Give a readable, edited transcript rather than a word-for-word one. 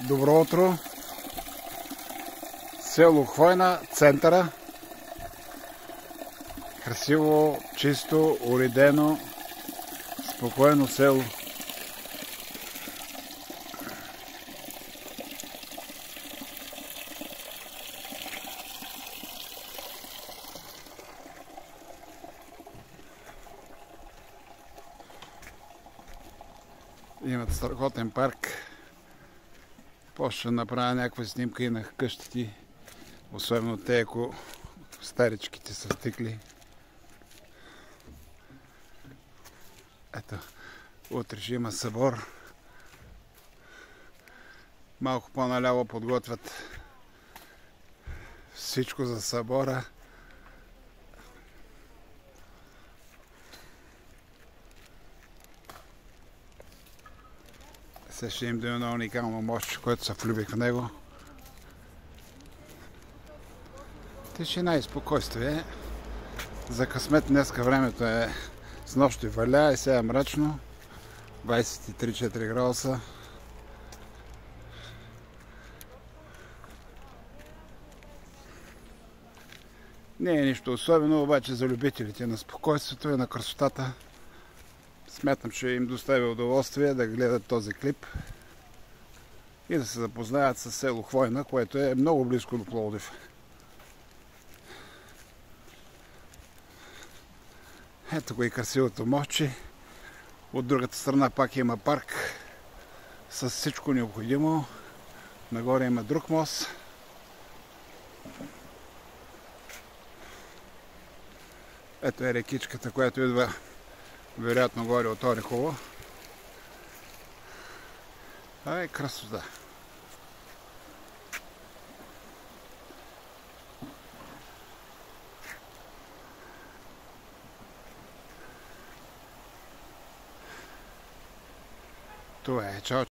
Добро утро! Село Хвойна, центъра. Красиво, чисто, уредено, спокойно село. Имат страхотен парк. После ще направя някаква снимка и на къщите, особено те, ако старичките са стикли. Ето, утре ще има събор. Малко по-наляво подготвят всичко за събора. Сега ще им даде на уникално мощ, което се влюбих в него. Тишина и спокойствие. За късмет днеска времето е с нощи валя и сега е мрачно. 23-4 градуса. Не е нищо особено, обаче за любителите на спокойствието и на красотата смятам, че им достави удоволствие да гледат този клип и да се запознаят с село Хвойна, което е много близко до Пловдив. Ето го и красивото мостче. От другата страна пак има парк с всичко необходимо. Нагоре има друг мост. Ето е рекичката, която идва вероятно горе от Орехово. Ай, красота! Това е. Чао!